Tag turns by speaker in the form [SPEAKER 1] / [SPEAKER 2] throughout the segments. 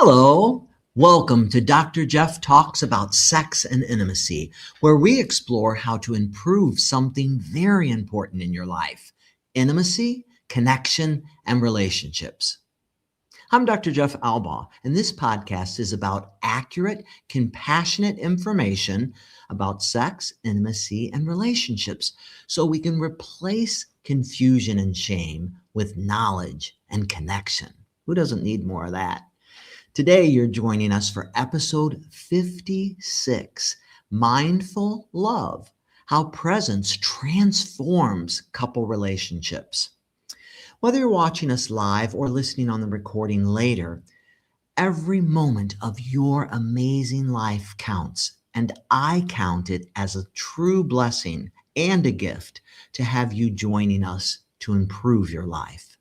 [SPEAKER 1] Hello, welcome to Dr. Jeff Talks About Sex and Intimacy, where we explore how to improve something very important in your life: intimacy, connection, and relationships. I'm Dr. Jeff Albaugh, and this podcast is about accurate, compassionate information about sex, intimacy, and relationships so we can replace confusion and shame with knowledge and connection. Who doesn't need more of that? Today, you're joining us for episode 56, Mindful Love, How Presence Transforms Couple Relationships. Whether you're watching us live or listening on the recording later, every moment of your amazing life counts, and I count it as a true blessing and a gift to have you joining us to improve your life.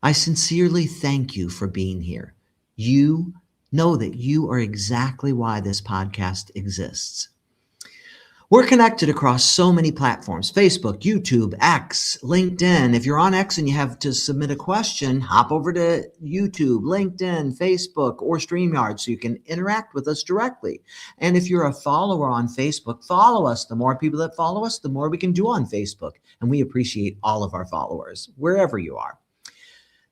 [SPEAKER 1] I sincerely thank you for being here. You know that you are exactly why this podcast exists. We're connected across so many platforms: Facebook, YouTube, X, LinkedIn. If you're on X and you have to submit a question, hop over to YouTube, LinkedIn, Facebook, or StreamYard so you can interact with us directly. And if you're a follower on Facebook, follow us. The more people that follow us, the more we can do on Facebook. And we appreciate all of our followers, wherever you are.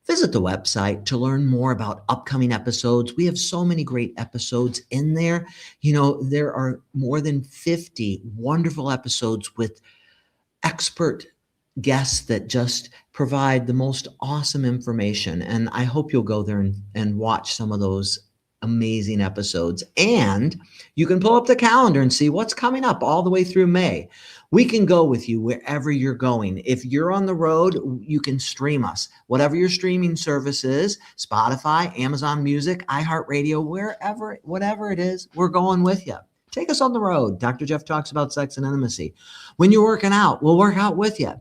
[SPEAKER 1] Visit the website to learn more about upcoming episodes. We have so many great episodes in there. You know, there are more than 50 wonderful episodes with expert guests that just provide the most awesome information. And I hope you'll go there and watch some of those amazing episodes. And you can pull up the calendar and see what's coming up all the way through May. We can go with you wherever you're going. If you're on the road, you can stream us. Whatever your streaming service is, Spotify, Amazon Music, iHeartRadio, whatever it is, we're going with you. Take us on the road. Dr. Jeff Talks About Sex and Intimacy. When you're working out, we'll work out with you.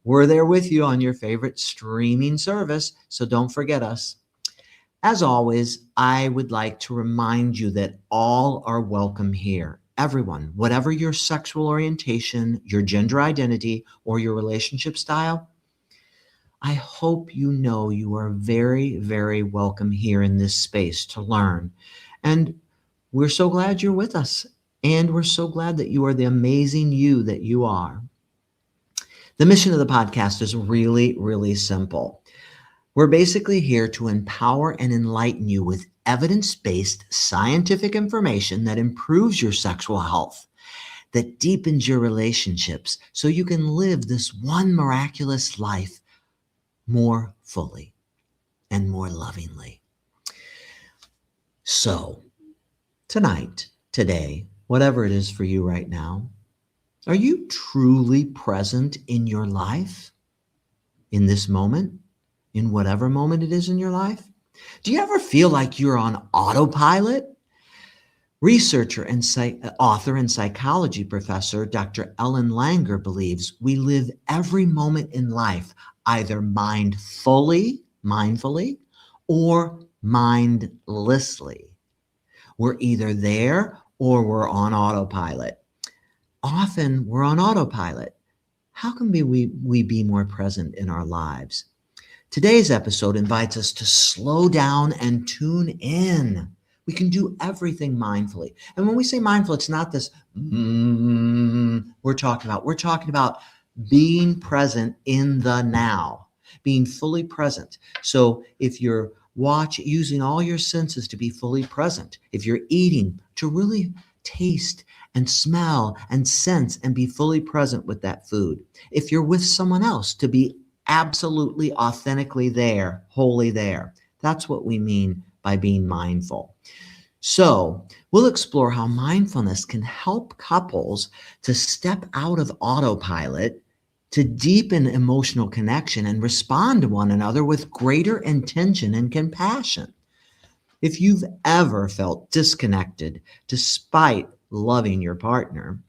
[SPEAKER 1] We're there with you on your favorite streaming service, so don't forget us. As always, I would like to remind you that all are welcome here. Everyone, whatever your sexual orientation, your gender identity, or your relationship style, I hope you know you are very, very welcome here in this space to learn. And we're so glad you're with us. And we're so glad that you are the amazing you that you are. The mission of the podcast is really, really simple. We're basically here to empower and enlighten you with evidence-based scientific information that improves your sexual health, that deepens your relationships so you can live this one miraculous life more fully and more lovingly. So, tonight, today, whatever it is for you right now, are you truly present in your life, in this moment? In whatever moment it is in your life? Do you ever feel like you're on autopilot? Researcher and author and psychology professor Dr. Ellen Langer believes we live every moment in life either mindfully, or mindlessly. We're either there or we're on autopilot. Often we're on autopilot. How can we be more present in our lives? Today's episode invites us to slow down and tune in. We can do everything mindfully. And when we say mindful, it's not this we're talking about. We're talking about being present in the now, being fully present. So if you're using all your senses to be fully present, if you're eating, to really taste and smell and sense and be fully present with that food. If you're with someone else, to be absolutely authentically there, wholly there. That's what we mean by being mindful. So we'll explore how mindfulness can help couples to step out of autopilot, to deepen emotional connection and respond to one another with greater intention and compassion. If you've ever felt disconnected despite loving your partner,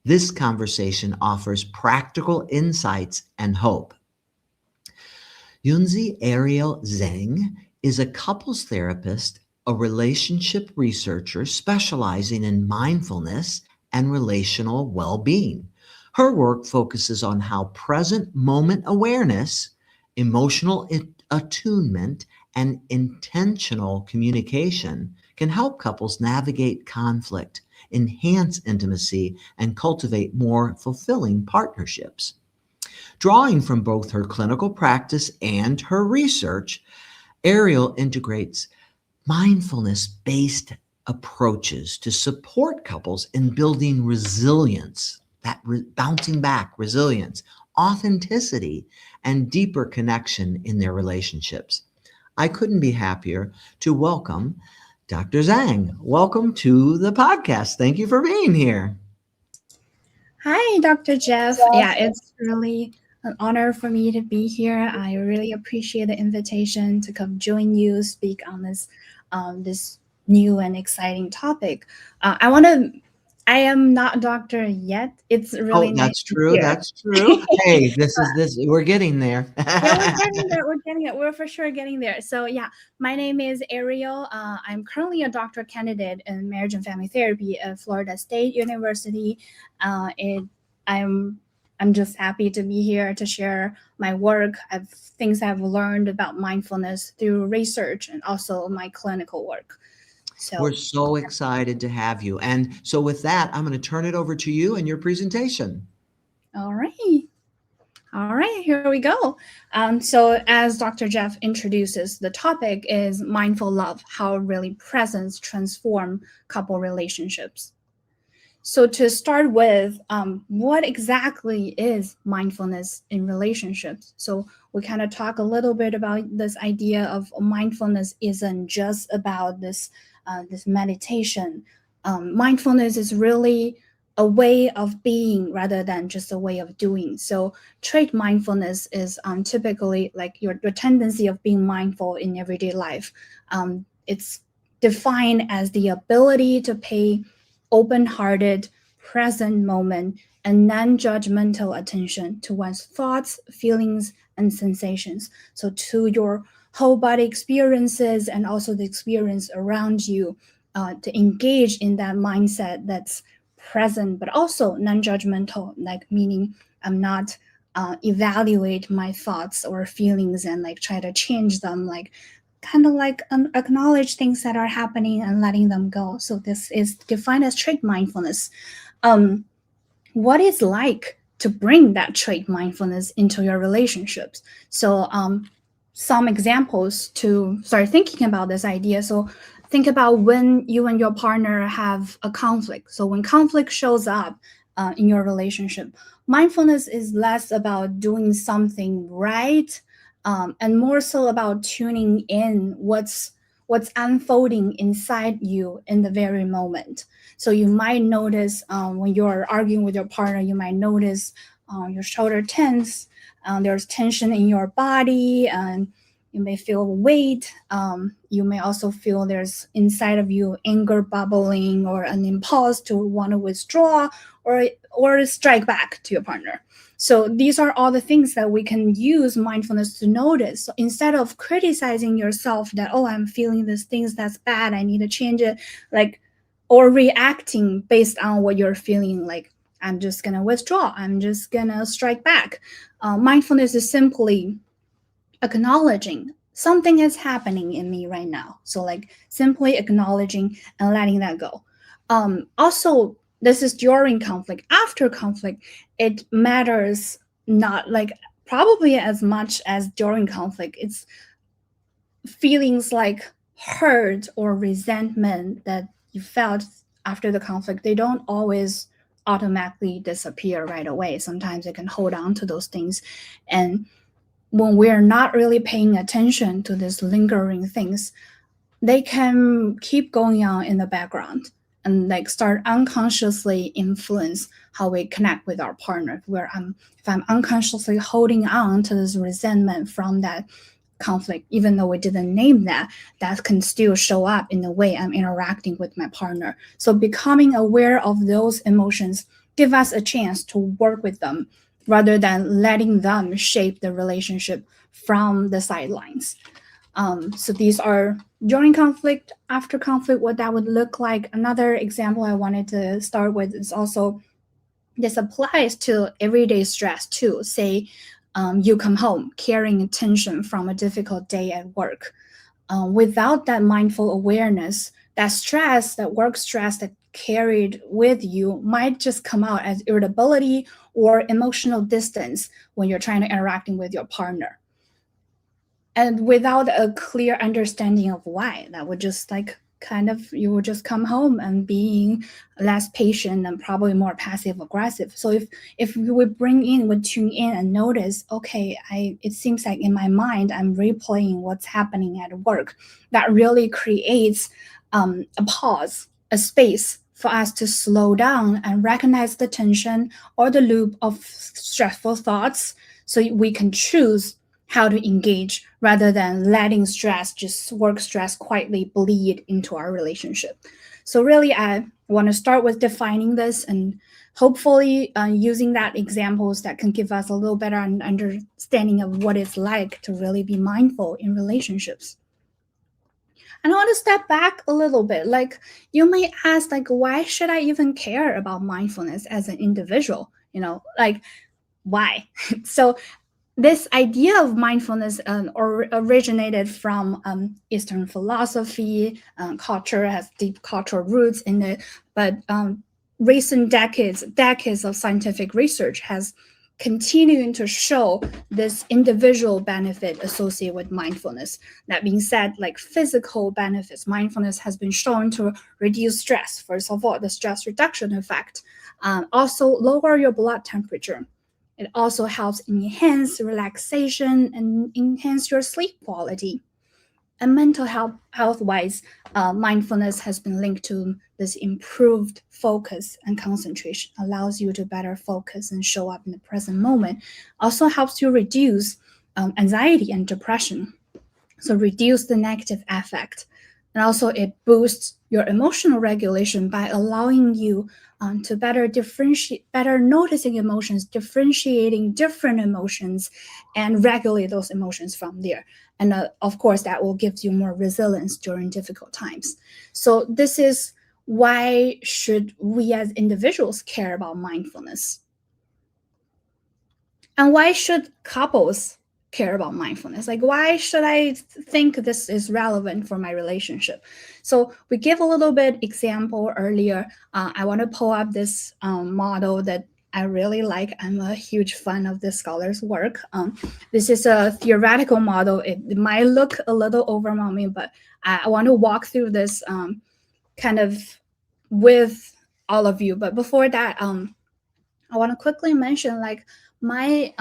[SPEAKER 1] this conversation offers practical insights and hope. Yunzhi Ariel Zheng is a couples therapist, a relationship researcher specializing in mindfulness and relational well-being. Her work focuses on how present moment awareness, emotional attunement, And intentional communication can help couples navigate conflict, enhance intimacy, and cultivate more fulfilling partnerships. Drawing from both her clinical practice and her research, Ariel integrates mindfulness-based approaches to support couples in building resilience, that bouncing back resilience, authenticity, and deeper connection in their relationships. I couldn't be happier to welcome Dr. Zhang. Welcome to the podcast. Thank you for being here.
[SPEAKER 2] Hi, Dr. Jeff. Yeah, it's really an honor for me to be here. I really appreciate the invitation to come join you, speak on this new and exciting topic. I want to. I am not a doctor yet. It's really
[SPEAKER 1] Oh,
[SPEAKER 2] nice
[SPEAKER 1] that's
[SPEAKER 2] to
[SPEAKER 1] true.
[SPEAKER 2] hear.
[SPEAKER 1] That's true. Hey, we're getting there.
[SPEAKER 2] Yeah, we're getting there. We're getting it. We're for sure getting there. So yeah, my name is Ariel. I'm currently a doctoral candidate in marriage and family therapy at Florida State University. It I'm I'm just happy to be here to share my work. Things I've learned about mindfulness through research and also my clinical work.
[SPEAKER 1] We're
[SPEAKER 2] So
[SPEAKER 1] so excited to have you. And so with that, I'm going to turn it over to you and your presentation.
[SPEAKER 2] all right. All right, here we go. So, as Dr. Jeff introduces, the topic is mindful love, how really presence transform couple relationships. So, to start with, what exactly is mindfulness in relationships? So, we kind of talk a little bit about this idea of mindfulness isn't just about this meditation. Mindfulness is really a way of being rather than just a way of doing. So, trait mindfulness is typically like your tendency of being mindful in everyday life. It's defined as the ability to pay open-hearted, present moment, and non-judgmental attention to one's thoughts, feelings, and sensations. So to your whole body experiences and also the experience around you, to engage in that mindset that's present but also non-judgmental, like meaning I'm not evaluate my thoughts or feelings and like try to change them, like kind of like acknowledge things that are happening and letting them go. So this is defined as trait mindfulness. Um, what is like to bring that trait mindfulness into your relationships? So some examples to start thinking about this idea. So think about when you and your partner have a conflict. So when conflict shows up in your relationship, mindfulness is less about doing something right, and more so about tuning in what's unfolding inside you in the very moment. So you might notice when you're arguing with your partner, you might notice your shoulder tense. There's tension in your body, and you may feel weight. You may also feel there's inside of you anger bubbling or an impulse to want to withdraw or strike back to your partner. So these are all the things that we can use mindfulness to notice. So instead of criticizing yourself that, oh, I'm feeling these things that's bad, I need to change it, like, or reacting based on what you're feeling, like, I'm just gonna withdraw, I'm just gonna strike back. Mindfulness is simply acknowledging something is happening in me right now. So like simply acknowledging and letting that go. Also, this is during conflict. After conflict, it matters not like probably as much as during conflict. It's feelings like hurt or resentment that you felt after the conflict. They don't always automatically disappear right away. Sometimes you can hold on to those things, and when we're not really paying attention to these lingering things, they can keep going on in the background and like start unconsciously influence how we connect with our partner. If I'm unconsciously holding on to this resentment from that conflict, even though we didn't name that, that can still show up in the way I'm interacting with my partner. So becoming aware of those emotions give us a chance to work with them rather than letting them shape the relationship from the sidelines. So these are during conflict, after conflict, what that would look like. Another example I wanted to start with is also this applies to everyday stress too. Say you come home carrying tension from a difficult day at work. Without that mindful awareness, that stress, that work stress that carried with you might just come out as irritability or emotional distance when you're trying to interacting with your partner. And without a clear understanding of why, that would just like kind of, you would just come home and being less patient and probably more passive aggressive. So if we bring in, we tune in and notice, okay, it seems like in my mind I'm replaying what's happening at work, that really creates a pause, a space for us to slow down and recognize the tension or the loop of stressful thoughts, so we can choose how to engage rather than letting stress, just work stress, quietly bleed into our relationship. So really, I want to start with defining this, and hopefully using that examples that can give us a little better understanding of what it's like to really be mindful in relationships. And I want to step back a little bit. Like, you may ask, like, why should I even care about mindfulness as an individual? Like, why? So this idea of mindfulness originated from Eastern philosophy. Culture has deep cultural roots in it, but recent decades of scientific research has continuing to show this individual benefit associated with mindfulness. That being said, like physical benefits, mindfulness has been shown to reduce stress. First of all, the stress reduction effect, also lower your blood temperature. It also helps enhance relaxation and enhance your sleep quality. And mental health wise, mindfulness has been linked to this improved focus and concentration, allows you to better focus and show up in the present moment. Also helps you reduce anxiety and depression. So reduce the negative affect. And also it boosts your emotional regulation by allowing you to better differentiate, better noticing emotions, differentiating different emotions, and regulate those emotions from there. And of course, that will give you more resilience during difficult times. So this is why should we as individuals care about mindfulness? And why should couples care about mindfulness? Like, why should I think this is relevant for my relationship? So we give a little bit example earlier. I want to pull up this model that I really like. I'm a huge fan of this scholar's work. This is a theoretical model. It might look a little overwhelming, but I want to walk through this kind of with all of you. But before that, I want to quickly mention, like, my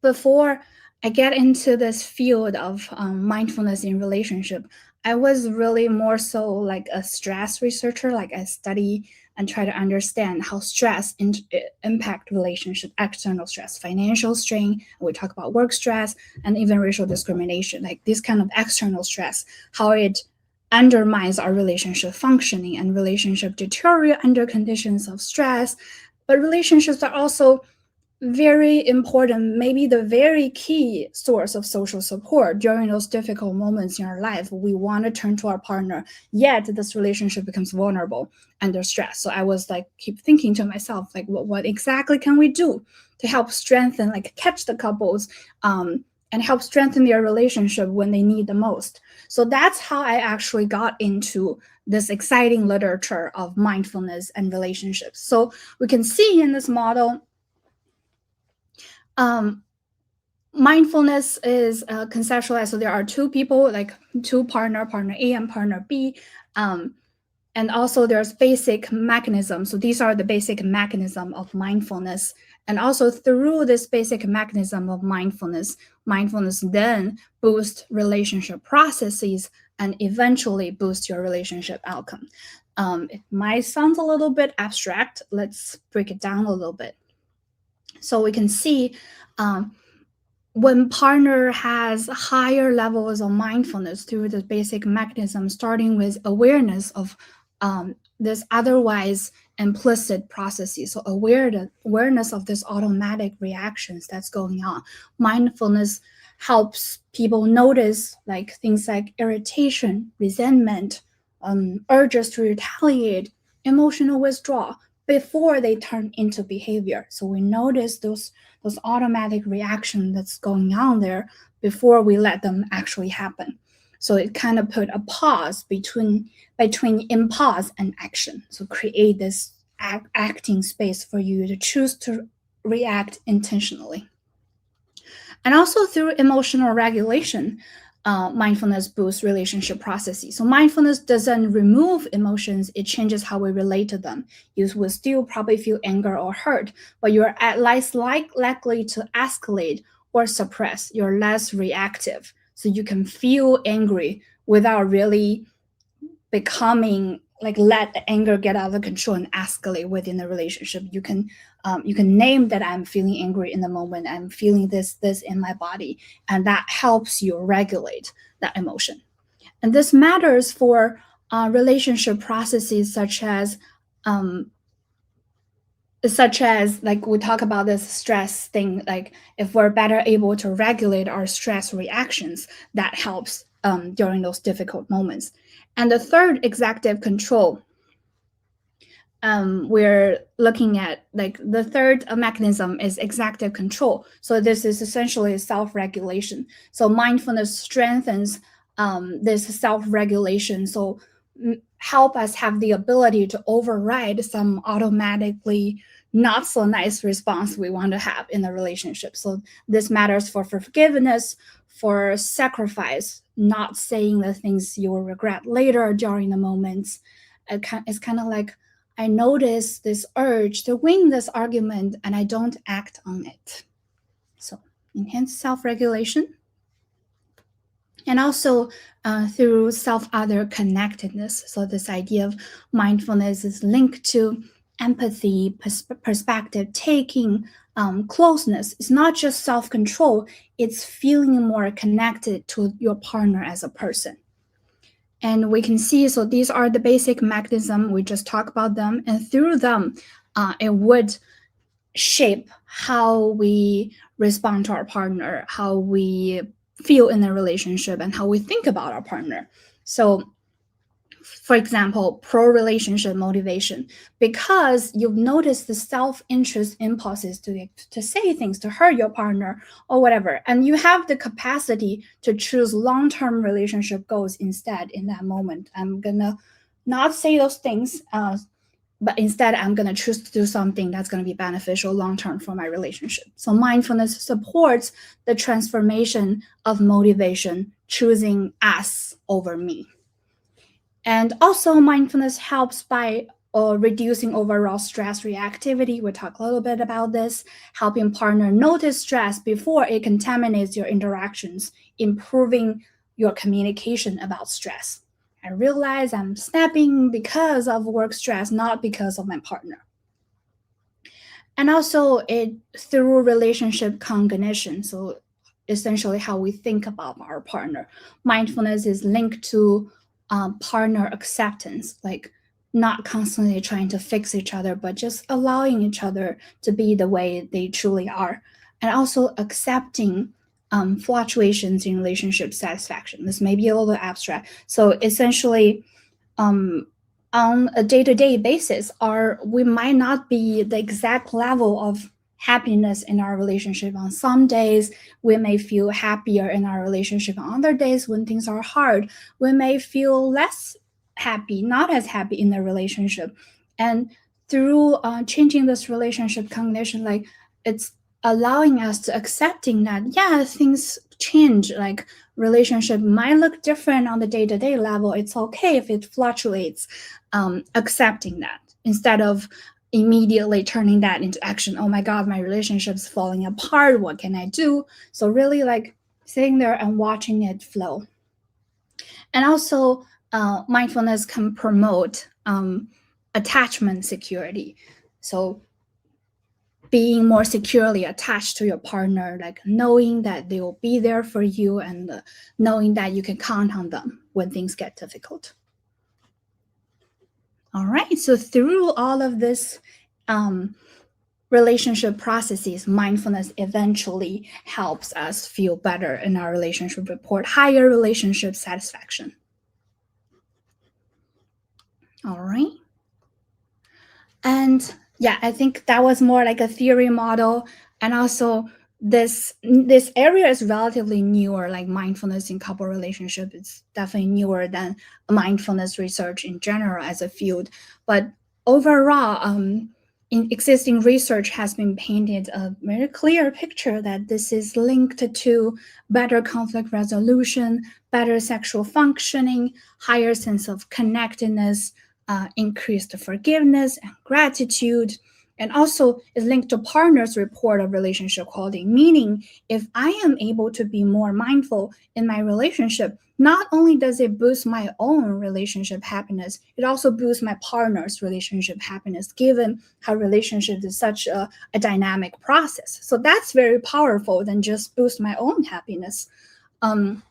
[SPEAKER 2] before I get into this field of mindfulness in relationship, I was really more so like a stress researcher. Like, I study and try to understand how stress impact relationship, external stress, financial strain. We talk about work stress and even racial discrimination, like this kind of external stress, how it undermines our relationship functioning, and relationship deteriorate under conditions of stress. But relationships are also very important, maybe the very key source of social support during those difficult moments in our life. We want to turn to our partner, yet this relationship becomes vulnerable under stress. So I was like, keep thinking to myself, like, what exactly can we do to help strengthen, like, catch the couples and help strengthen their relationship when they need the most? So that's how I actually got into this exciting literature of mindfulness and relationships. So we can see in this model, mindfulness is conceptualized. So there are two people, like two partner A and partner B. And also there's basic mechanisms. So these are the basic mechanism of mindfulness. And also through this basic mechanism of mindfulness then boosts relationship processes and eventually boost your relationship outcome. It might sound a little bit abstract. Let's break it down a little bit. So we can see when partner has higher levels of mindfulness through the basic mechanism, starting with awareness of this otherwise implicit processes. So awareness of this automatic reactions that's going on. Mindfulness helps people notice like things like irritation, resentment, urges to retaliate, emotional withdrawal, before they turn into behavior. So we notice those automatic reactions that's going on there before we let them actually happen. So it kind of put a pause between impulse and action. So create this acting space for you to choose to react intentionally. And also through emotional regulation, mindfulness boosts relationship processes. So mindfulness doesn't remove emotions, it changes how we relate to them. You will still probably feel anger or hurt, but you're at less likely to escalate or suppress. You're less reactive. So you can feel angry without really becoming like let the anger get out of control and escalate within the relationship. You can name that I'm feeling angry in the moment. I'm feeling this in my body, and that helps you regulate that emotion. And this matters for relationship processes um, such as like we talk about this stress thing. Like if we're better able to regulate our stress reactions, that helps during those difficult moments. And the third, executive control, we're looking at like the third mechanism is executive control. So this is essentially self-regulation. So mindfulness strengthens this self-regulation. So help us have the ability to override some automatically not so nice response we want to have in the relationship. So this matters for forgiveness, for sacrifice, not saying the things you will regret later during the moments. It's kind of like I notice this urge to win this argument and I don't act on it. So, enhance self regulation. And also through self other connectedness. So, this idea of mindfulness is linked to empathy, perspective taking, closeness. It's not just self control, it's feeling more connected to your partner as a person. And we can see, so these are the basic mechanism. We just talk about them, and through them, it would shape how we respond to our partner, how we feel in the relationship, and how we think about our partner. So for example, pro relationship motivation, because you've noticed the self interest impulses to say things to hurt your partner or whatever, and you have the capacity to choose long term relationship goals instead in that moment. I'm gonna not say those things, but instead I'm gonna choose to do something that's gonna be beneficial long term for my relationship. So mindfulness supports the transformation of motivation, choosing us over me. And also, mindfulness helps by reducing overall stress reactivity. We'll talk a little bit about this, helping partner notice stress before it contaminates your interactions, improving your communication about stress. I realize I'm snapping because of work stress, not because of my partner. And also, it through relationship cognition. So essentially, how we think about our partner. Mindfulness is linked to partner acceptance, like not constantly trying to fix each other, but just allowing each other to be the way they truly are, and also accepting fluctuations in relationship satisfaction. This may be a little abstract. So essentially, um, on a day-to-day basis, are we might not be the exact level of happiness in our relationship. On some days we may feel happier in our relationship, on other days when things are hard we may feel less happy, not as happy in the relationship. And through changing this relationship cognition, like it's allowing us to accepting that yeah, things change, like relationship might look different on the day-to-day level, it's okay if it fluctuates. Accepting that instead of immediately turning that into action. Oh my god, my relationship's falling apart, what can I do? So really like sitting there and watching it flow. And also mindfulness can promote attachment security. So being more securely attached to your partner, like knowing that they will be there for you, and knowing that you can count on them when things get difficult. All right, so through all of this relationship processes, mindfulness eventually helps us feel better in our relationship, report higher relationship satisfaction. All right. And Yeah, I think that was more like a theory model. And also this area is relatively newer, like mindfulness in couple relationship. It's definitely newer than mindfulness research in general as a field. But overall, in existing research has been painted a very clear picture that this is linked to better conflict resolution, better sexual functioning, higher sense of connectedness, increased forgiveness and gratitude, and also is linked to partners report of relationship quality, meaning if I am able to be more mindful in my relationship, not only does it boost my own relationship happiness, it also boosts my partner's relationship happiness, given how relationship is such a dynamic process. So that's very powerful than just boost my own happiness. um,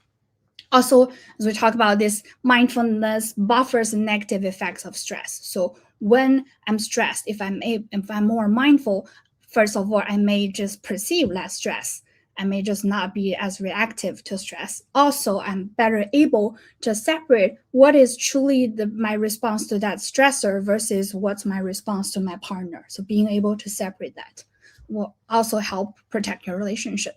[SPEAKER 2] Also, as we talk about this, mindfulness buffers negative effects of stress. So when I'm stressed, if I'm more mindful, first of all, I may just perceive less stress. I may just not be as reactive to stress. Also, I'm better able to separate what is truly my response to that stressor versus what's my response to my partner. So being able to separate that will also help protect your relationship.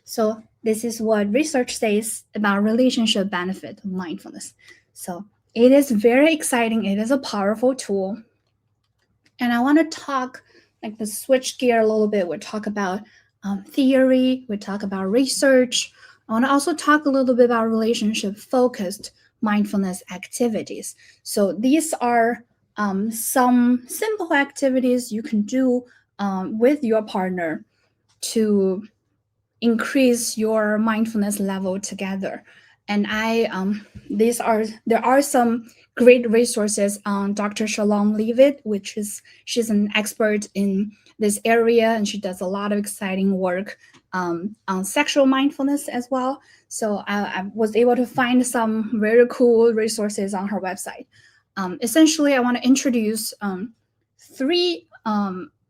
[SPEAKER 2] So this is what research says about relationship benefit of mindfulness. So it is very exciting. It is a powerful tool. And I want to talk like the switch gear a little bit. We talk about theory. We talk about research. I want to also talk a little bit about relationship focused mindfulness activities. So these are some simple activities you can do with your partner to increase your mindfulness level together. And these are there are some great resources on Dr. Shalom Leavitt, which is she's an expert in this area, and she does a lot of exciting work on sexual mindfulness as well. So I was able to find some very cool resources on her website. Essentially, I want to introduce three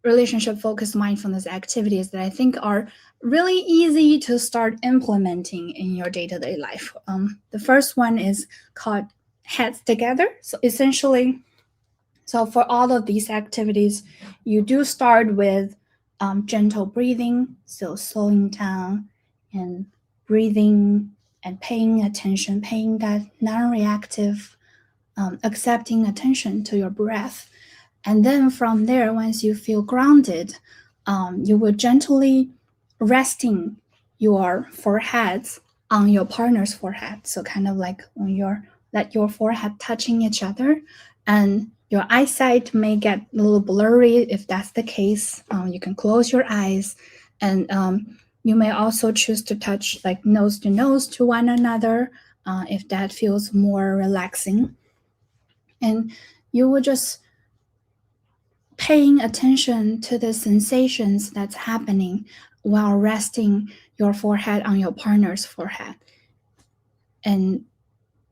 [SPEAKER 2] relationship focused mindfulness activities that I think are really easy to start implementing in your day to day life. The first one is called Heads Together. So essentially, so for all of these activities, you do start with gentle breathing, so slowing down and breathing and paying attention, paying that non reactive, accepting attention to your breath. And then from there, once you feel grounded, you will gently resting your foreheads on your partner's forehead. So kind of like when you're let your forehead touching each other, and your eyesight may get a little blurry. If that's the case, you can close your eyes, and you may also choose to touch like nose to one another if that feels more relaxing. And you will just paying attention to the sensations that's happening while resting your forehead on your partner's forehead, and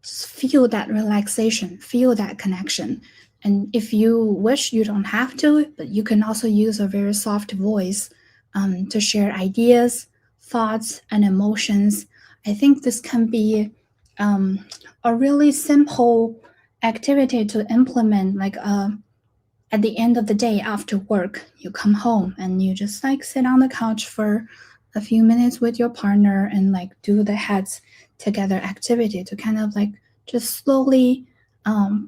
[SPEAKER 2] feel that relaxation, feel that connection. And if you wish, you don't have to, but you can also use a very soft voice to share ideas, thoughts, and emotions. I think this can be a really simple activity to implement, like at the end of the day after work, you come home and you just like sit on the couch for a few minutes with your partner and like do the heads together activity to kind of like just slowly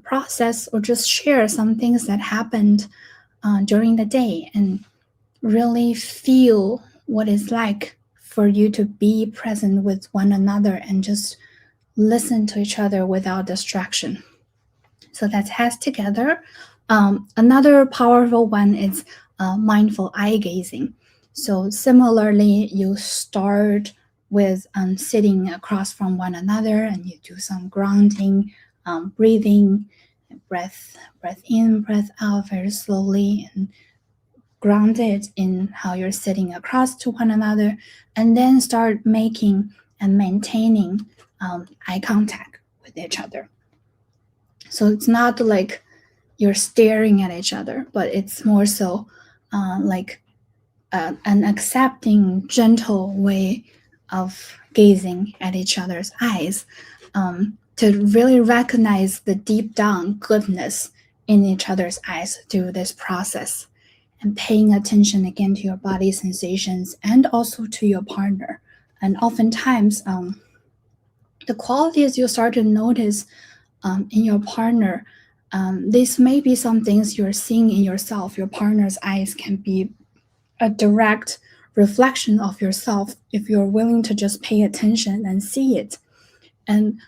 [SPEAKER 2] process or just share some things that happened during the day, and really feel what it's like for you to be present with one another and just listen to each other without distraction. So that's heads together. Another powerful one is mindful eye gazing. So similarly, you start with sitting across from one another, and you do some grounding, breathing, breath in, breath out very slowly, and grounded in how you're sitting across to one another, and then start making and maintaining eye contact with each other. So it's not like you're staring at each other, but it's more so like an accepting, gentle way of gazing at each other's eyes, to really recognize the deep down goodness in each other's eyes through this process. and paying attention again to your body sensations and also to your partner. And oftentimes, the qualities you start to notice in your partner, this may be some things you're seeing in yourself. Your partner's eyes can be a direct reflection of yourself if you're willing to just pay attention and see it. And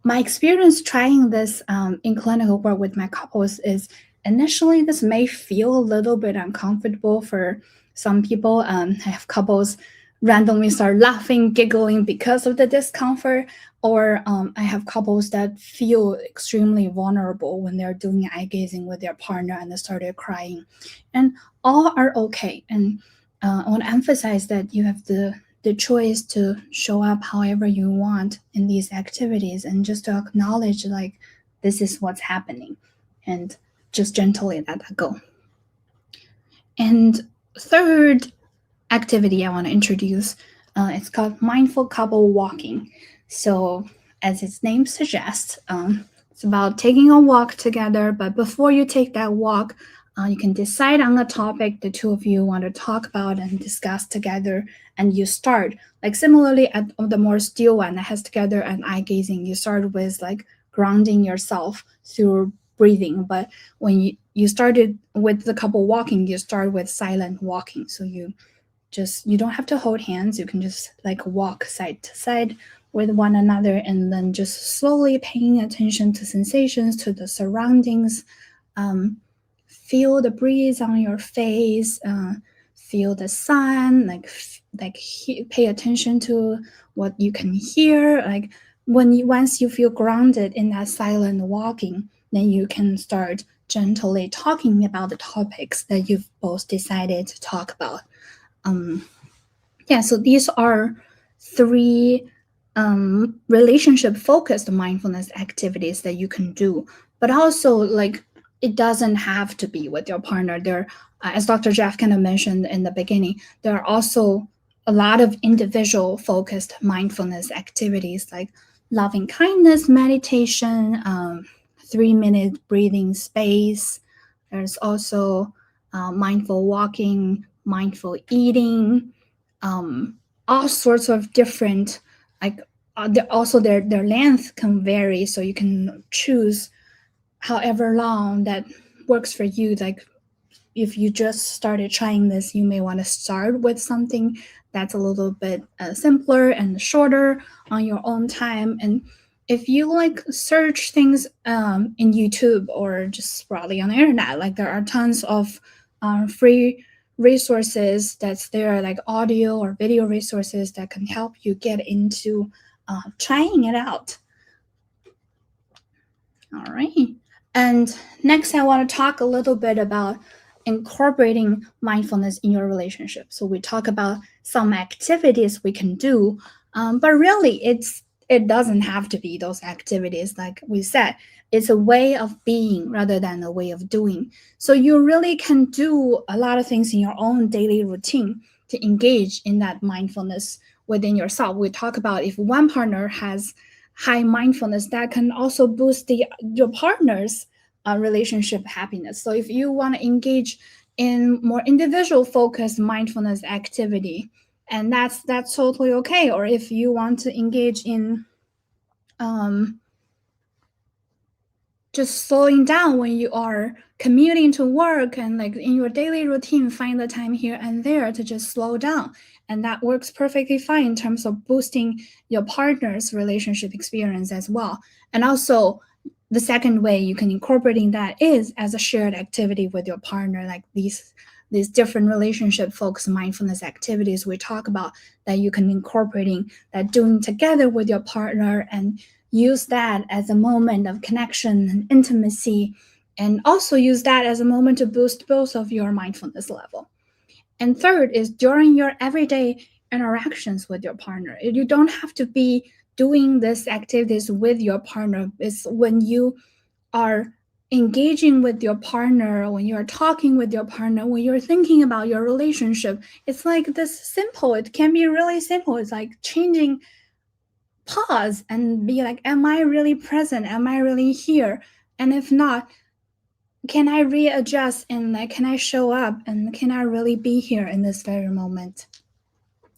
[SPEAKER 2] my experience trying this in clinical work with my couples is initially this may feel a little bit uncomfortable for some people. I have couples randomly start laughing, giggling because of the discomfort, or I have couples that feel extremely vulnerable when they're doing eye gazing with their partner and they started crying. And all are okay. And I want to emphasize that you have the choice to show up however you want in these activities and just to acknowledge like this is what's happening and just gently let that go. And third activity I want to introduce, it's called mindful couple walking. So as its name suggests, it's about taking a walk together, but before you take that walk, you can decide on a topic the two of you want to talk about and discuss together, and you start like similarly at the more still one that has together and eye gazing. You start with like grounding yourself through breathing, but when you started with the couple walking, you start with silent walking. So you don't have to hold hands. You can just like walk side to side with one another, and then just slowly paying attention to sensations, to the surroundings. Um, Feel the breeze on your face. Feel the sun. Pay attention to what you can hear. Like once you feel grounded in that silent walking, then you can start gently talking about the topics that you've both decided to talk about. Um, yeah, so these are three relationship focused mindfulness activities that you can do, but also like it doesn't have to be with your partner. There, as Dr. Jeff kind of mentioned in the beginning, there are also a lot of individual focused mindfulness activities like loving kindness meditation, 3 minute breathing space. There's also mindful walking, mindful eating, um, all sorts of different like also their length can vary, so you can choose however long that works for you. Like if you just started trying this, you may want to start with something that's a little bit simpler and shorter on your own time. And if you like search things in YouTube or just broadly on the internet, like there are tons of free resources that's there, like audio or video resources that can help you get into trying it out. All right. And next, I want to talk a little bit about incorporating mindfulness in your relationship. So we talk about some activities we can do, but really, it doesn't have to be those activities. Like we said, it's a way of being rather than a way of doing. So you really can do a lot of things in your own daily routine to engage in that mindfulness within yourself. We talk about if one partner has high mindfulness, that can also boost your partner's relationship happiness. So if you want to engage in more individual focused mindfulness activity, and that's totally okay. Or if you want to engage in just slowing down when you are commuting to work and like in your daily routine, find the time here and there to just slow down, and that works perfectly fine in terms of boosting your partner's relationship experience as well. And also the second way you can incorporating that is as a shared activity with your partner, like these different relationship focused mindfulness activities we talk about, that you can incorporating that doing together with your partner, and use that as a moment of connection and intimacy, and also use that as a moment to boost both of your mindfulness level. And third is during your everyday interactions with your partner. You don't have to be doing these activities with your partner. It's when you are engaging with your partner, when you're talking with your partner, when you're thinking about your relationship. It's like this simple. It can be really simple. It's like changing, pause and be like, am I really present? Am I really here? And if not, can I readjust, and like can I show up, and can I really be here in this very moment?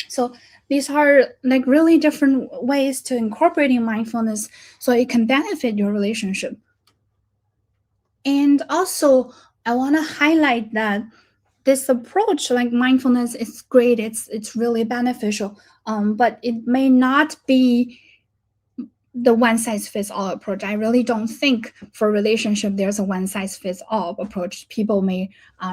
[SPEAKER 2] So these are like really different ways to incorporating mindfulness so it can benefit your relationship. And also, I want to highlight that this approach, like mindfulness, is great. It's really beneficial. But it may not be the one size fits all approach. I really don't think for relationship there's a one size fits all approach. People may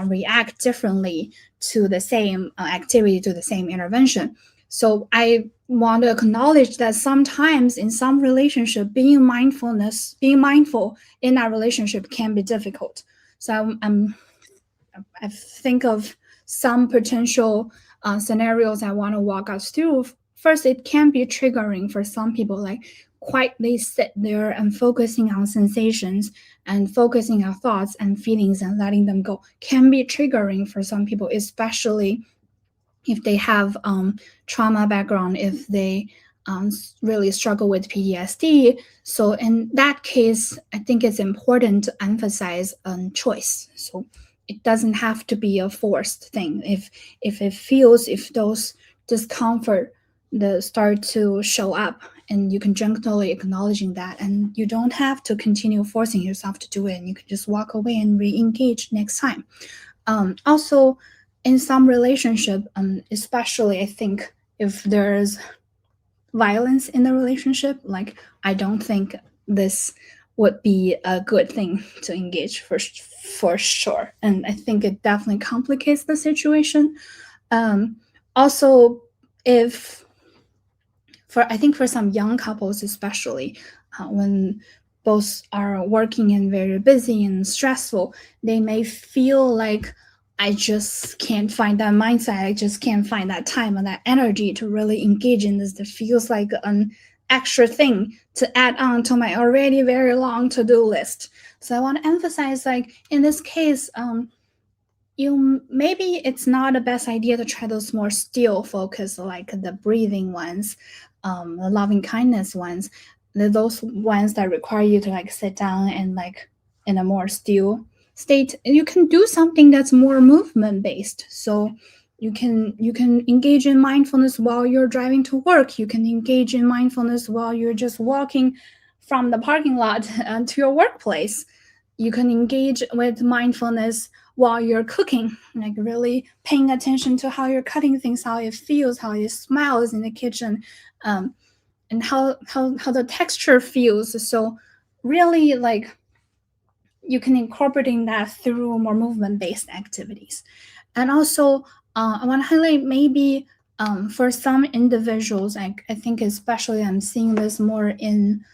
[SPEAKER 2] react differently to the same activity, to the same intervention. So I want to acknowledge that sometimes in some relationship, being mindful in that relationship can be difficult. So I think of some potential scenarios I want to walk us through. First, it can be triggering for some people, like quietly sit there and focusing on sensations and focusing on thoughts and feelings and letting them go can be triggering for some people, especially if they have trauma background, if they really struggle with PTSD. So in that case, I think it's important to emphasize choice. So it doesn't have to be a forced thing. If those discomfort the start to show up, and you can gently acknowledging that, and you don't have to continue forcing yourself to do it, and you can just walk away and re-engage next time. Also, in some relationship, especially I think if there's violence in the relationship, like I don't think this would be a good thing to engage for sure, and I think it definitely complicates the situation. Um, Also, if for I think for some young couples, especially when both are working and very busy and stressful, they may feel like I just can't find that mindset. I just can't find that time and that energy to really engage in this. That feels like an extra thing to add on to my already very long to-do list. So I want to emphasize, like in this case, you maybe it's not the best idea to try those more still focus, like the breathing ones, the loving kindness ones, those ones that require you to like sit down and like in a more still state. You can do something that's more movement based. So you can engage in mindfulness while you're driving to work. You can engage in mindfulness while you're just walking from the parking lot to your workplace. You can engage with mindfulness while you're cooking, like really paying attention to how you're cutting things, how it feels, how it smells in the kitchen, um, and how the texture feels. So really, like you can incorporating that through more movement based activities. And also, I want to highlight maybe for some individuals, I think especially I'm seeing this more in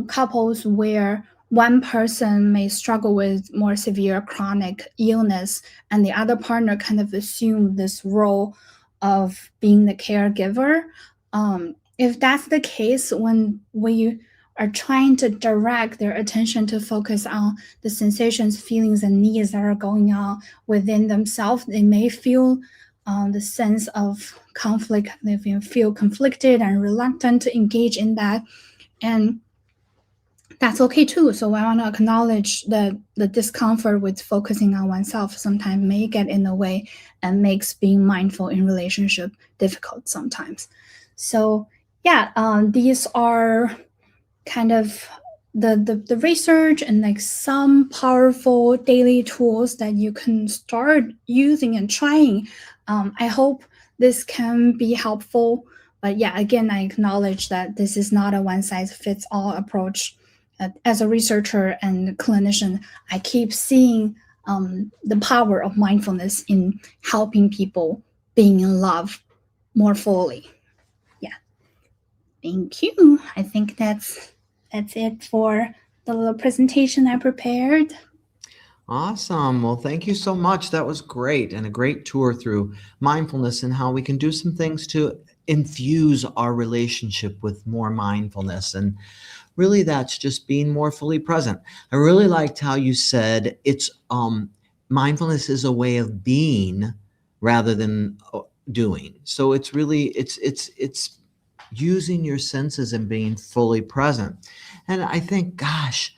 [SPEAKER 2] couples where one person may struggle with more severe chronic illness and the other partner kind of assume this role of being the caregiver. If that's the case, when we are trying to direct their attention to focus on the sensations, feelings, and needs that are going on within themselves, they may feel the sense of conflict. They feel conflicted and reluctant to engage in that, and that's okay too. So I want to acknowledge that the discomfort with focusing on oneself sometimes may get in the way and makes being mindful in relationship difficult sometimes. So yeah, these are kind of the research and like some powerful daily tools that you can start using and trying. I hope this can be helpful. But yeah, again, I acknowledge that this is not a one size fits all approach. As a researcher and clinician, I keep seeing the power of mindfulness in helping people being in love more fully. Yeah, thank you. I think that's it for the little presentation I prepared.
[SPEAKER 1] Awesome. Well, thank you so much. That was great, and a great tour through mindfulness and how we can do some things to infuse our relationship with more mindfulness. And really, that's just being more fully present. I really liked how you said it's mindfulness is a way of being rather than doing. So it's really it's using your senses and being fully present. And I think, gosh,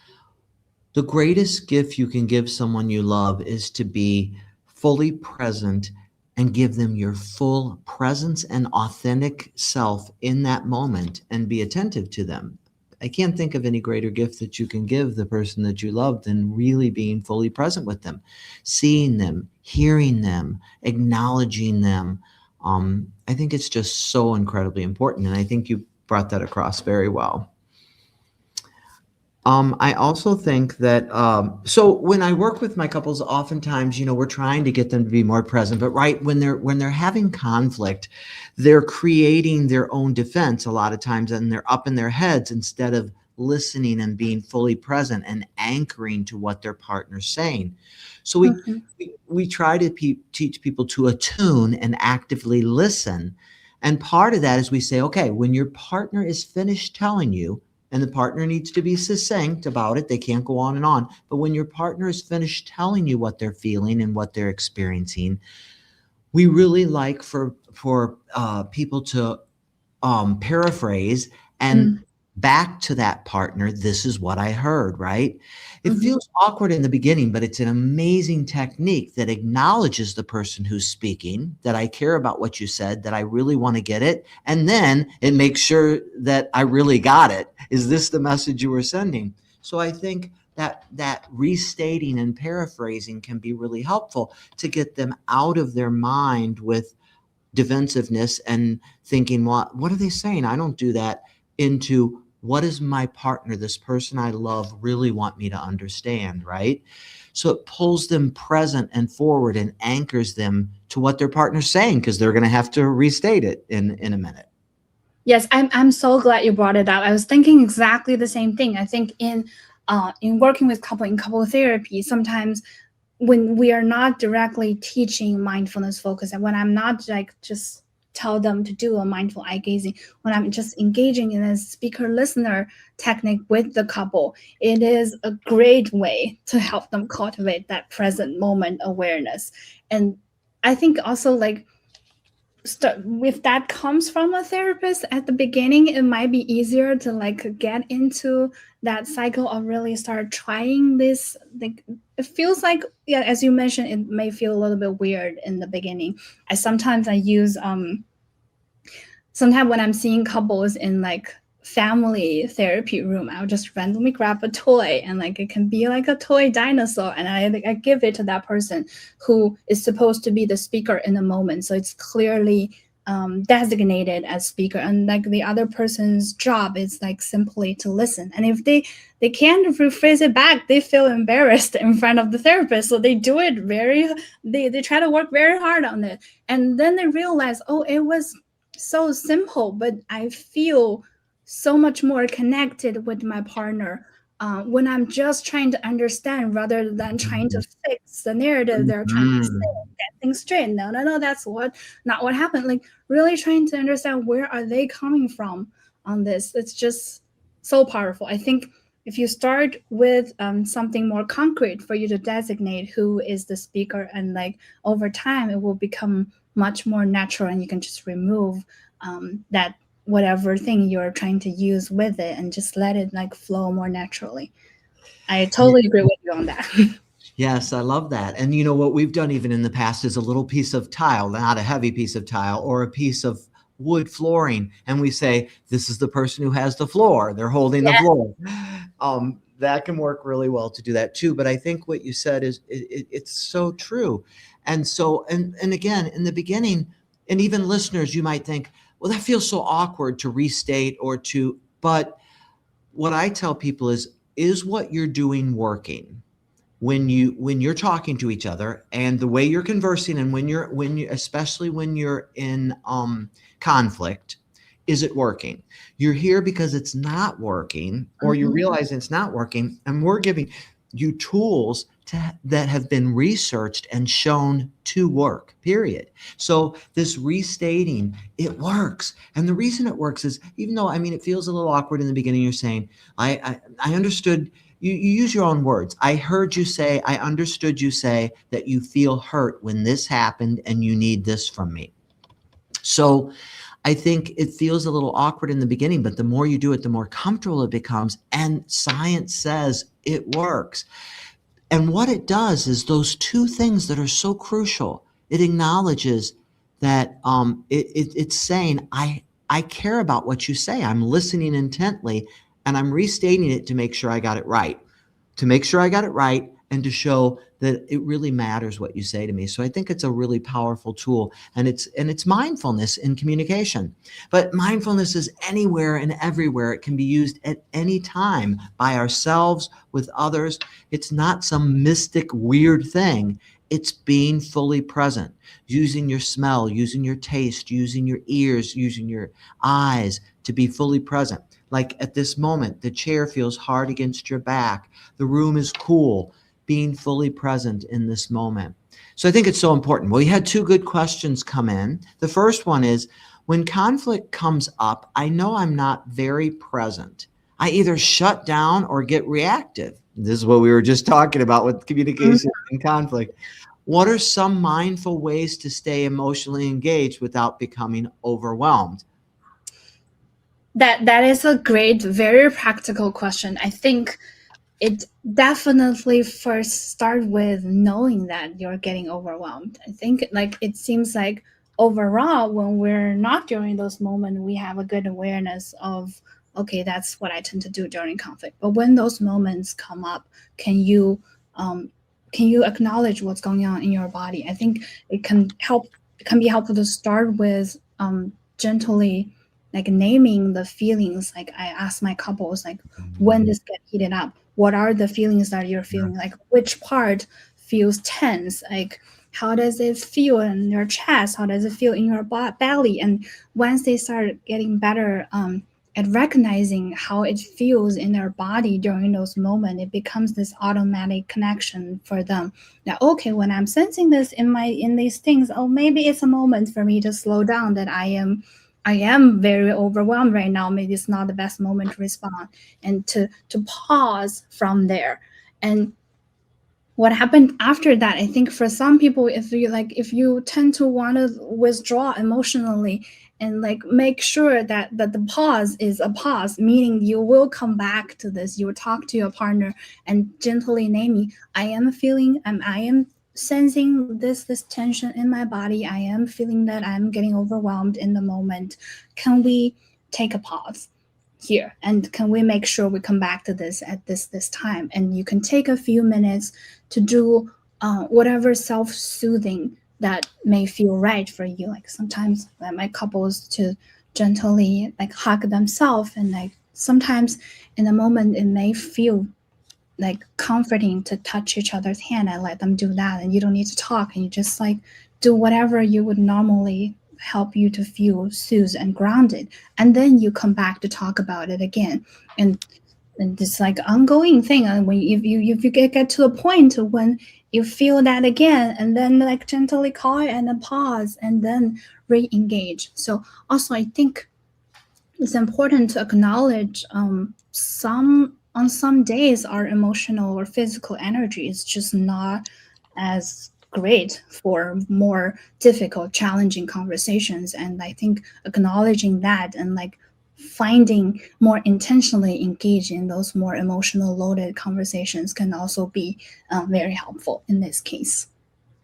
[SPEAKER 1] The greatest gift you can give someone you love is to be fully present and give them your full presence and authentic self in that moment and be attentive to them. I can't think of any greater gift that you can give the person that you love than really being fully present with them, seeing them, hearing them, acknowledging them. I think it's just so incredibly important. And I think you brought that across very well. I also think that so when I work with my couples, oftentimes, we're trying to get them to be more present, but right when they're having conflict, they're creating their own defense a lot of times, and they're up in their heads instead of listening and being fully present and anchoring to what their partner's saying. So
[SPEAKER 2] Mhm.
[SPEAKER 1] we try to teach people to attune and actively listen. And part of that is we say, okay, when your partner is finished telling you, and the partner needs to be succinct about it. They can't go on and on. But when your partner is finished telling you what they're feeling and what they're experiencing, we really like for people to paraphrase and
[SPEAKER 2] Mm.
[SPEAKER 1] back to that partner, this is what I heard, right? It
[SPEAKER 2] Mhm.
[SPEAKER 1] feels awkward in the beginning, but it's an amazing technique that acknowledges the person who's speaking, that I care about what you said, that I really want to get it. And then it makes sure that I really got it. Is this the message you were sending? So I think that restating and paraphrasing can be really helpful to get them out of their mind with defensiveness and thinking, what are they saying? I don't do that, into what does my partner, this person I love, really want me to understand, right? So it pulls them present and forward and anchors them to what their partner's saying, because they're going to have to restate it in a minute.
[SPEAKER 2] Yes, I'm so glad you brought it up. I was thinking exactly the same thing. I think in working with couple in couple therapy, sometimes when we are not directly teaching mindfulness focus, and when I'm not like just tell them to do a mindful eye gazing, when I'm just engaging in a speaker listener technique with the couple, it is a great way to help them cultivate that present moment awareness. And I think also like if that comes from a therapist at the beginning, it might be easier to like get into that cycle of really start trying this. Like it feels like, yeah, as you mentioned, it may feel a little bit weird in the beginning. I use sometimes when I'm seeing couples in like family therapy room, I'll just randomly grab a toy, and like it can be like a toy dinosaur, and I give it to that person who is supposed to be the speaker in the moment. So it's clearly designated as speaker, and like the other person's job is like simply to listen. And if they can't rephrase it back, they feel embarrassed in front of the therapist, so they do it they try to work very hard on it, and then they realize, oh, it was so simple, but I feel so much more connected with my partner when I'm just trying to understand rather than trying to fix the narrative they're trying to say,
[SPEAKER 1] Mhm.
[SPEAKER 2] get things straight. No, no, no, that's not what happened. Like really trying to understand where are they coming from on this. It's just so powerful. I think if you start with something more concrete for you to designate who is the speaker, and like over time it will become much more natural, and you can just remove that whatever thing you're trying to use with it and just let it like flow more naturally. I totally agree with you on that.
[SPEAKER 1] Yes, I love that. And what we've done even in the past is a little piece of tile, not a heavy piece of tile, or a piece of wood flooring, and we say, this is the person who has the floor. They're holding the
[SPEAKER 2] Yeah.
[SPEAKER 1] floor. That can work really well to do that too. But I think what you said is it's so true. And so, and again, in the beginning, and even listeners, you might think, well, that feels so awkward to restate or to, but what I tell people is what you're doing working? When you're talking to each other, and the way you're conversing, and when you especially when you're in conflict, is it working? You're here because it's not working, or you're
[SPEAKER 2] Mhm.
[SPEAKER 1] realizing it's not working, and we're giving you tools that have been researched and shown to work, period. So this restating, it works. And the reason it works is, even though, I mean, it feels a little awkward in the beginning, you're saying, I understood. You use your own words. I heard you say, I understood you say that you feel hurt when this happened and you need this from me. So I think it feels a little awkward in the beginning, but the more you do it, the more comfortable it becomes. And science says it works. And what it does is those two things that are so crucial. It acknowledges that it's saying, I care about what you say. I'm listening intently, and I'm restating it to make sure I got it right. To make sure I got it right, and to show that it really matters what you say to me. So I think it's a really powerful tool, and it's mindfulness in communication. But mindfulness is anywhere and everywhere. It can be used at any time by ourselves, with others. It's not some mystic weird thing. It's being fully present, using your smell, using your taste, using your ears, using your eyes to be fully present. Like at this moment, the chair feels hard against your back. The room is cool, being fully present in this moment. So I think it's so important. Well, we had two good questions come in. The first one is, when conflict comes up, I know I'm not very present. I either shut down or get reactive. This is what we were just talking about with communication and conflict. What are some mindful ways to stay emotionally engaged without becoming overwhelmed?
[SPEAKER 2] That is a great, very practical question. I think it definitely first start with knowing that you're getting overwhelmed. I think like it seems like overall when we're not during those moments, we have a good awareness of, okay, that's what I tend to do during conflict. But when those moments come up, can you um, can you acknowledge what's going on in your body? I think it can help. It can be helpful to start with gently like naming the feelings. Like I ask my couples, like when this get heated up, what are the feelings that you're feeling, like which part feels tense, like how does it feel in your chest, how does it feel in your belly. And once they start getting better at recognizing how it feels in their body during those moments, it becomes this automatic connection for them that, okay, when I'm sensing this in these things, oh, maybe it's a moment for me to slow down, that I am very overwhelmed right now. Maybe it's not the best moment to respond, and to pause from there. And what happened after that, I think for some people, if you tend to want to withdraw emotionally and like make sure that the pause is a pause, meaning you will come back to this, you will talk to your partner and gently naming, I am feeling, I am sensing this tension in my body, I am feeling that I'm getting overwhelmed in the moment, can we take a pause here, and can we make sure we come back to this at this time. And you can take a few minutes to do whatever self-soothing that may feel right for you. Like sometimes my couples to gently like hug themselves, and like sometimes in the moment it may feel like comforting to touch each other's hand. I let them do that, and you don't need to talk, and you just like do whatever you would normally help you to feel soothed and grounded, and then you come back to talk about it again. And this like ongoing thing, and when if you get to a point when you feel that again, and then like gently call it and then pause and then re-engage. So also I think it's important to acknowledge some days our emotional or physical energy is just not as great for more difficult challenging conversations. And I think acknowledging that and like finding more intentionally engaged in those more emotional loaded conversations can also be very helpful in this case.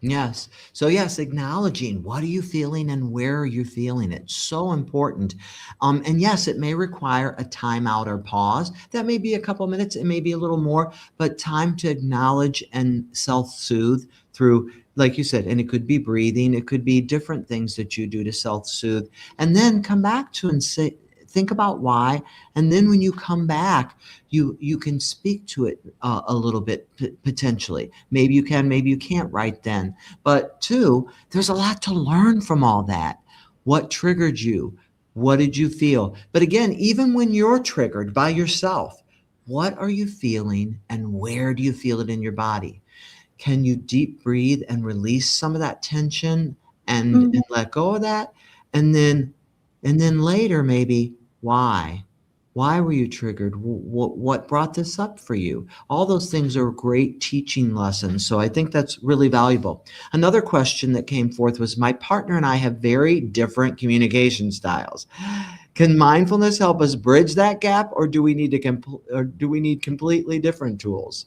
[SPEAKER 1] Yes. So yes, acknowledging what are you feeling and where are you feeling it. So important. And yes, it may require a timeout or pause. That may be a couple minutes, it may be a little more, but time to acknowledge and self-soothe through, like you said, and it could be breathing, it could be different things that you do to self-soothe, and then come back to and say, think about why. And then when you come back, you can speak to it a little bit potentially. Maybe you can, maybe you can't right then. But two, there's a lot to learn from all that. What triggered you? What did you feel? But again, even when you're triggered by yourself, what are you feeling and where do you feel it in your body? Can you deep breathe and release some of that tension and
[SPEAKER 2] Mhm.
[SPEAKER 1] let go of that? And then later maybe, why? Why were you triggered? What brought this up for you? All those things are great teaching lessons. So I think that's really valuable. Another question that came forth was, my partner and I have very different communication styles. Can mindfulness help us bridge that gap, or do we need or do we need completely different tools?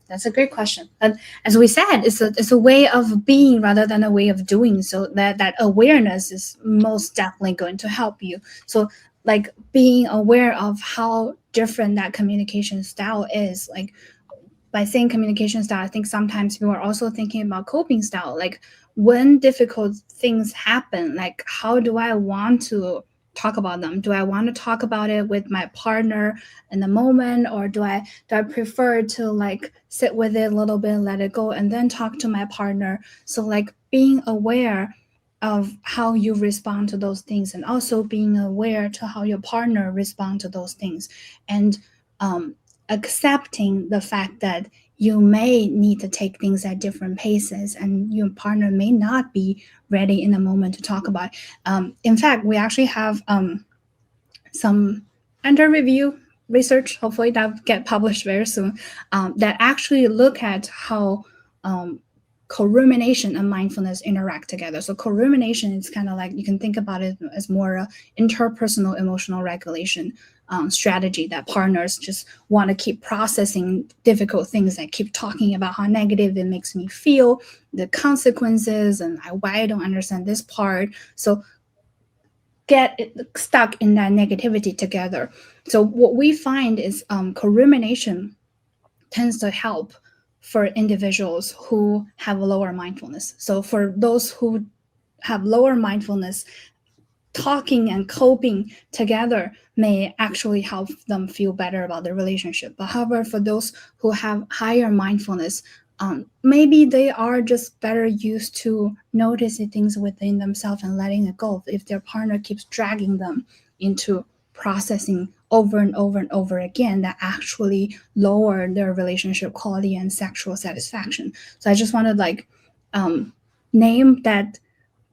[SPEAKER 2] That's a great question. And as we said, it's a way of being rather than a way of doing. So that awareness is most definitely going to help you. So like being aware of how different that communication style is. Like by saying communication style, I think sometimes people are also thinking about coping style. Like when difficult things happen, like how do I want to talk about them? Do I want to talk about it with my partner in the moment, or do I prefer to like sit with it a little bit, let it go, and then talk to my partner? So like being aware of how you respond to those things, and also being aware to how your partner respond to those things, and um, accepting the fact that you may need to take things at different paces and your partner may not be ready in the moment to talk about it. In fact, we actually have some under review research, hopefully that get published very soon, that actually look at how co-rumination and mindfulness interact together. So co-rumination is kind of like, you can think about it as more interpersonal emotional regulation strategy that partners just want to keep processing difficult things and keep talking about how negative it makes me feel, the consequences, and why I don't understand this part. So get stuck in that negativity together. So what we find is co-rumination tends to help for individuals who have lower mindfulness. So for those who have lower mindfulness, talking and coping together may actually help them feel better about the relationship. But however, for those who have higher mindfulness, maybe they are just better used to noticing things within themselves and letting it go. If their partner keeps dragging them into processing over and over and over again, that actually lower their relationship quality and sexual satisfaction. So I just want to like name that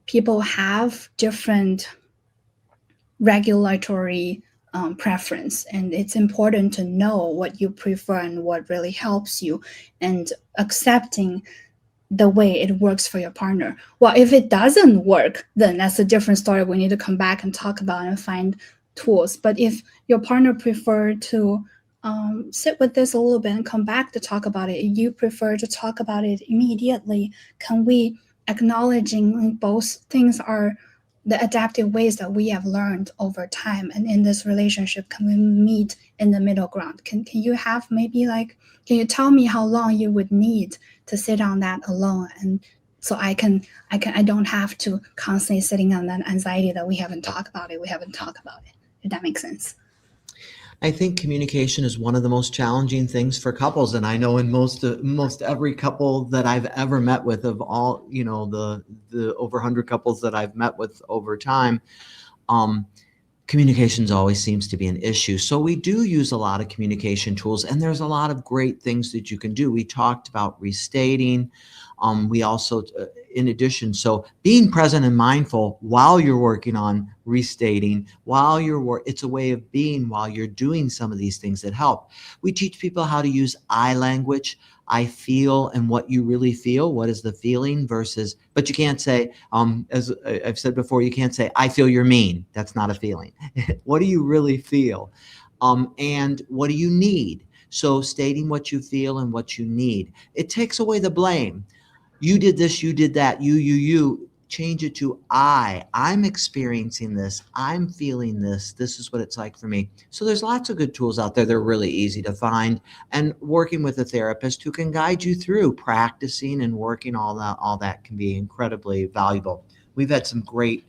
[SPEAKER 2] people have different regulatory preference, and it's important to know what you prefer and what really helps you, and accepting the way it works for your partner. Well, if it doesn't work, then that's a different story. We need to come back and talk about and find tools. But if your partner prefer to sit with this a little bit and come back to talk about it, you prefer to talk about it immediately, can we acknowledging both things are the adaptive ways that we have learned over time, and in this relationship can we meet in the middle ground? Can you have maybe like, can you tell me how long you would need to sit on that alone, and so I don't have to constantly sitting on that anxiety that we haven't talked about it, if that makes sense.
[SPEAKER 1] I think communication is one of the most challenging things for couples, and I know in most every couple that I've ever met with, of all, the over 100 couples that I've met with over time, um, communications always seems to be an issue. So we do use a lot of communication tools, and there's a lot of great things that you can do. We talked about restating. We also, in addition, so being present and mindful while you're working on restating, while it's a way of being while you're doing some of these things that help. We teach people how to use I language. I feel, and what you really feel. What is the feeling versus, but you can't say, as I've said before, you can't say, I feel you're mean. That's not a feeling. What do you really feel? And what do you need? So stating what you feel and what you need. It takes away the blame. You did this, you did that, you. Change it to I'm experiencing this, I'm feeling this, this is what it's like for me. So there's lots of good tools out there. They're really easy to find, and working with a therapist who can guide you through practicing and working all that can be incredibly valuable. We've had some great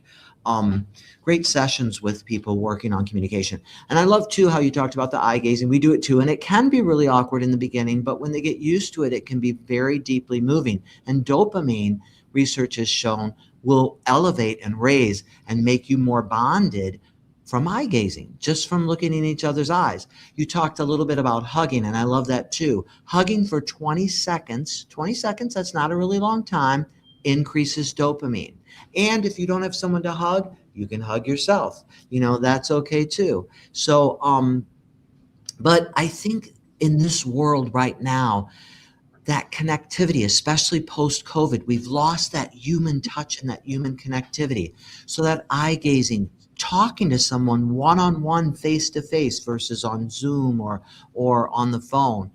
[SPEAKER 1] sessions with people working on communication. And I love too how you talked about the eye gazing. We do it too, and it can be really awkward in the beginning, but when they get used to it, it can be very deeply moving. And dopamine, research has shown, will elevate and raise and make you more bonded from eye gazing, just from looking in each other's eyes. You talked a little bit about hugging, and I love that too. Hugging for 20 seconds, that's not a really long time, increases dopamine. And if you don't have someone to hug, You can hug yourself. That's okay too. So, but I think in this world right now, that connectivity, especially post-COVID, we've lost that human touch and that human connectivity. So that eye gazing, talking to someone one-on-one, face-to-face versus on Zoom or on the phone,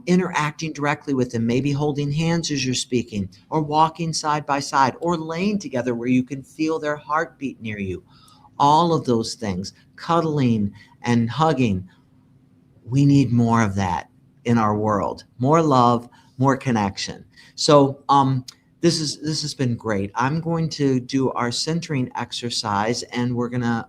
[SPEAKER 1] interacting directly with them, maybe holding hands as you're speaking, or walking side by side, or laying together where you can feel their heartbeat near you. All of those things, cuddling and hugging. We need more of that in our world. More love, more connection. So this has been great. I'm going to do our centering exercise, and we're gonna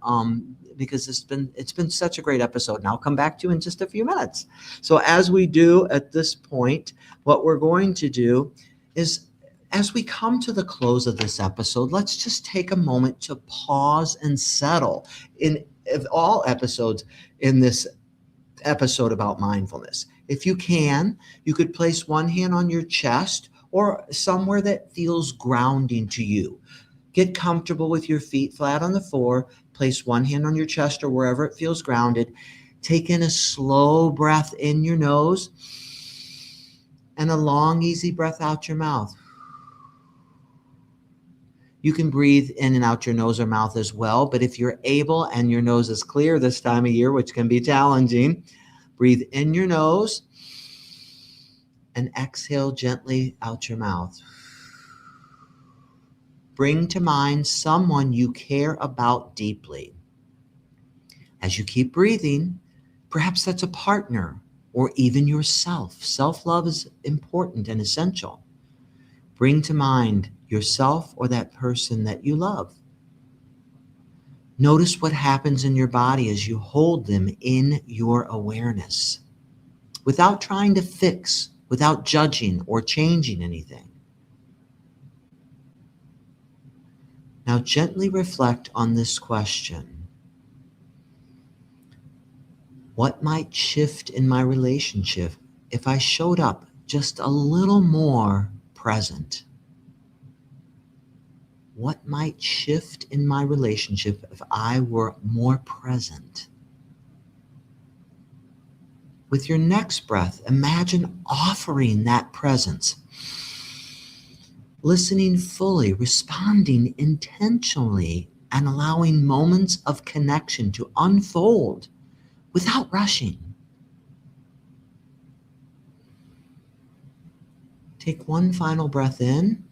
[SPEAKER 1] because it's been such a great episode, and I'll come back to you in just a few minutes. So as we do at this point, what we're going to do is, as we come to the close of this episode, let's just take a moment to pause and settle. In all episodes in this episode about mindfulness, if you can, you could place one hand on your chest or somewhere that feels grounding to you. Get comfortable with your feet flat on the floor. Place one hand on your chest or wherever it feels grounded. Take in a slow breath in your nose and a long, easy breath out your mouth. You can breathe in and out your nose or mouth as well, but if you're able and your nose is clear this time of year, which can be challenging, breathe in your nose and exhale gently out your mouth. Bring to mind someone you care about deeply. As you keep breathing, perhaps that's a partner or even yourself. Self-love is important and essential. Bring to mind yourself or that person that you love. Notice what happens in your body as you hold them in your awareness, without trying to fix, without judging or changing anything. Now gently reflect on this question. What might shift in my relationship if I showed up just a little more present? What might shift in my relationship if I were more present? With your next breath, imagine offering that presence, listening fully, responding intentionally, and allowing moments of connection to unfold without rushing. Take one final breath in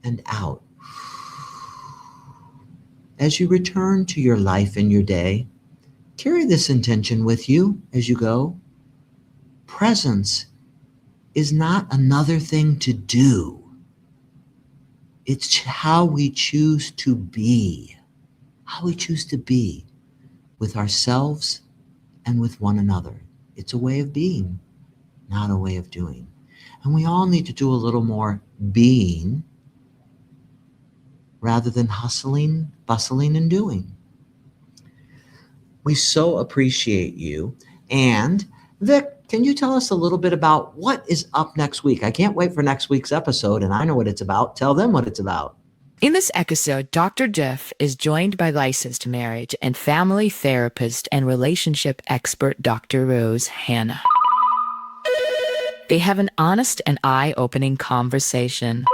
[SPEAKER 1] and out. As you return to your life and your day, carry this intention with you as you go. Presence is not another thing to do. It's how we choose to be, with ourselves and with one another. It's a way of being, not a way of doing. And we all need to do a little more being rather than hustling, bustling, and doing. We so appreciate you. And Vic, can you tell us a little bit about what is up next week? I can't wait for next week's episode, and I know what it's about. Tell them what it's about.
[SPEAKER 3] In this episode, Dr. Jeff is joined by licensed marriage and family therapist and relationship expert Dr. Rose Hannah. They have an honest and eye-opening conversation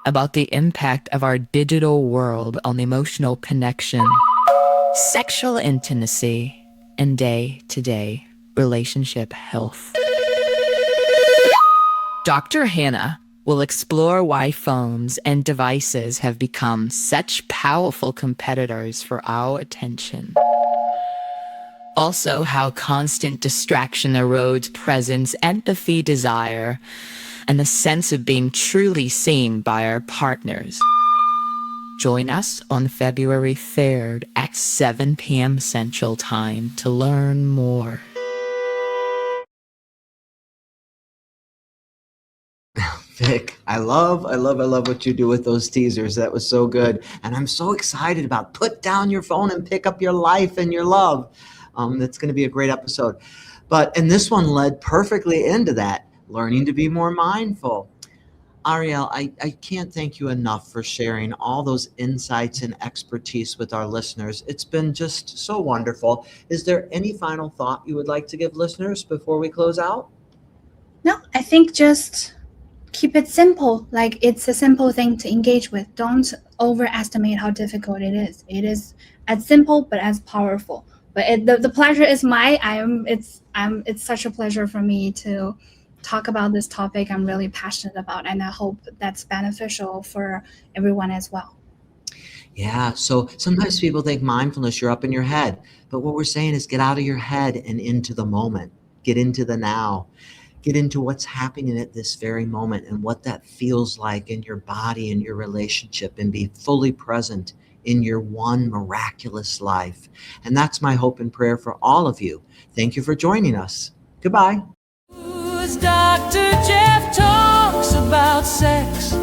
[SPEAKER 3] about the impact of our digital world on emotional connection, sexual intimacy, and day-to-day relationship health. Dr. Hannah will explore why phones and devices have become such powerful competitors for our attention. Also, how constant distraction erodes presence, empathy, desire, and the sense of being truly seen by our partners. Join us on February 3rd at 7 p.m. Central Time to learn more.
[SPEAKER 1] Vic, I love what you do with those teasers. That was so good. And I'm so excited about put down your phone and pick up your life and your love. That's going to be a great episode. And this one led perfectly into that, learning to be more mindful. Ariel, I can't thank you enough for sharing all those insights and expertise with our listeners. It's been just so wonderful. Is there any final thought you would like to give listeners before we close out?
[SPEAKER 2] No, I think just keep it simple. Like, it's a simple thing to engage with. Don't overestimate how difficult it is. It is as simple but as powerful. But the pleasure is mine. It's such a pleasure for me to talk about this topic I'm really passionate about, and I hope that's beneficial for everyone as well.
[SPEAKER 1] Yeah. So sometimes people think mindfulness, you're up in your head. But what we're saying is get out of your head and into the moment, get into the now, get into what's happening at this very moment and what that feels like in your body and your relationship, and be fully present in your one miraculous life. And that's my hope and prayer for all of you. Thank you for joining us. Goodbye.
[SPEAKER 4] Dr. Jeff talks about sex